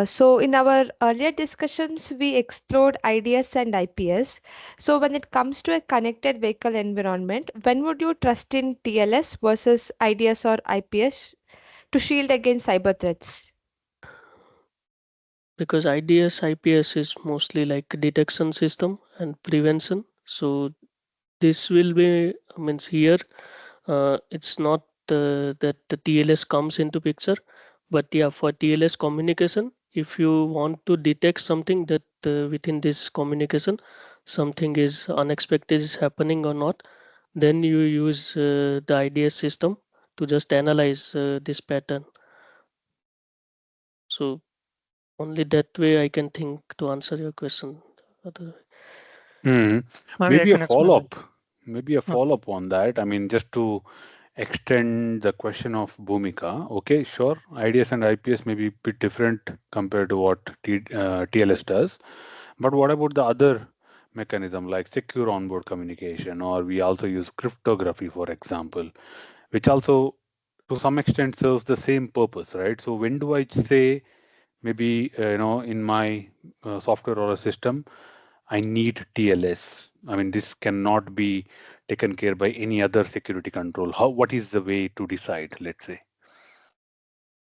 So in our earlier discussions, we explored IDS and IPS. So when it comes to a connected vehicle environment, when would you trust in TLS versus IDS or IPS to shield against cyber threats? Because IDS IPS is mostly like detection system and prevention. So this will be means here it's not that the TLS comes into picture, but yeah, for TLS communication, if you want to detect something that within this communication something is unexpected is happening or not, then you use the IDS system to just analyze this pattern. So only that way I can think to answer your question. Other- Hmm. Maybe I Maybe a can explain it. follow-up. Maybe a Uh, follow-up on that. I mean, just to extend the question of Bhumika. Okay, sure. IDS and IPS may be a bit different compared to what TLS does. But what about the other mechanism like secure onboard communication, or we also use cryptography, for example, which also to some extent serves the same purpose, right? So when do I say maybe in my software or a system I need TLS? I mean, this cannot be taken care by any other security control. What is the way to decide, let's say?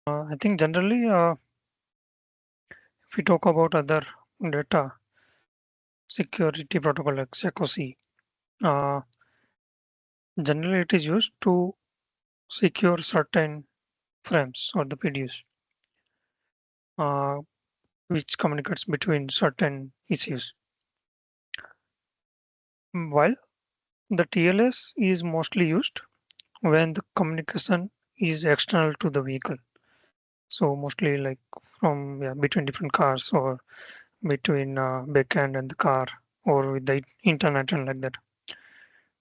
I think generally, if we talk about other data security protocol like SECOC, uh, generally it is used to secure certain frames or the PDUs, uh, which communicates between certain issues. While the TLS is mostly used when the communication is external to the vehicle. So mostly like from between different cars or between backend and the car or with the internet and like that.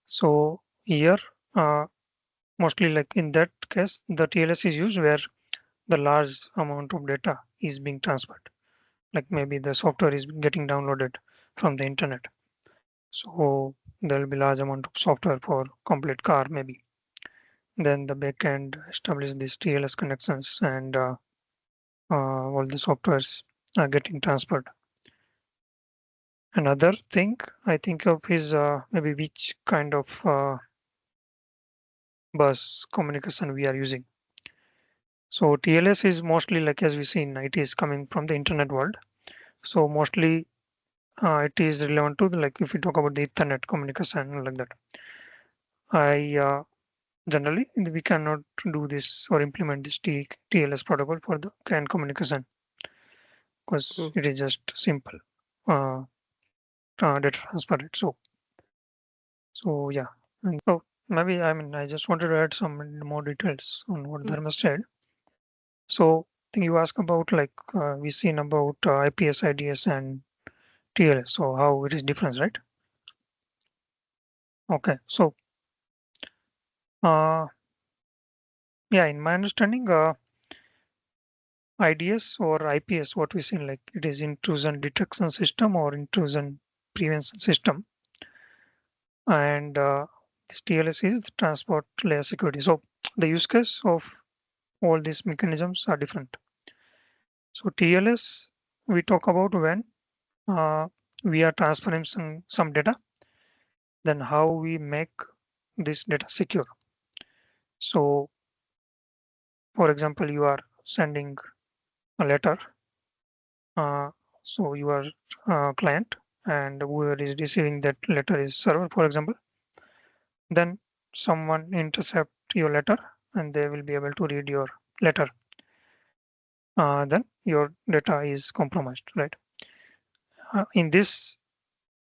So here, uh, mostly like in that case, the TLS is used where the large amount of data is being transferred. Like maybe the software is getting downloaded from the internet. So there will be large amount of software for complete car maybe. Then the backend establish these TLS connections and all the softwares are getting transferred. Another thing I think of is maybe which kind of bus communication we are using. So TLS is mostly like as we seen, it is coming from the internet world. So mostly it is relevant to like if we talk about the Ethernet communication like that. I generally we cannot do this or implement this TLS protocol for the CAN communication because Mm. it is just simple uh, data transfer. It. So yeah. And so maybe I mean I just wanted to add some more details on what Mm. Dharma said. So I think you asked about like we seen about IPS, IDS, and TLS. So how it is different, right? Okay. So uh, yeah, in my understanding, IDS or IPS, what we seen like it is intrusion detection system or intrusion prevention system, and this TLS is the transport layer security. So the use case of all these mechanisms are different. So TLS we talk about when uh, we are transferring some data, then how we make this data secure. So for example, you are sending a letter. So you are client and whoever is receiving that letter is server, for example. Then someone intercept your letter and they will be able to read your letter. Then your data is compromised, right? In this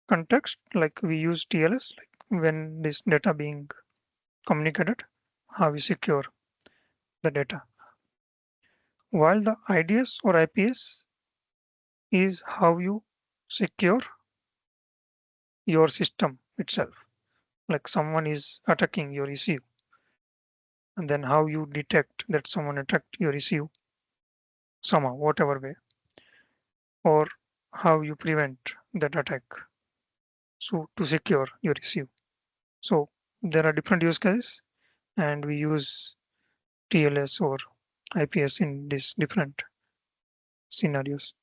context, like we use TLS, like when this data being communicated, how we secure the data. While the IDS or IPS is how you secure your system itself. Like someone is attacking your ECU, and then how you detect that someone attacked your ECU somehow, whatever way, or how you prevent that attack. So to secure your ECU. So there are different use cases, and we use TLS or IPS in these different scenarios.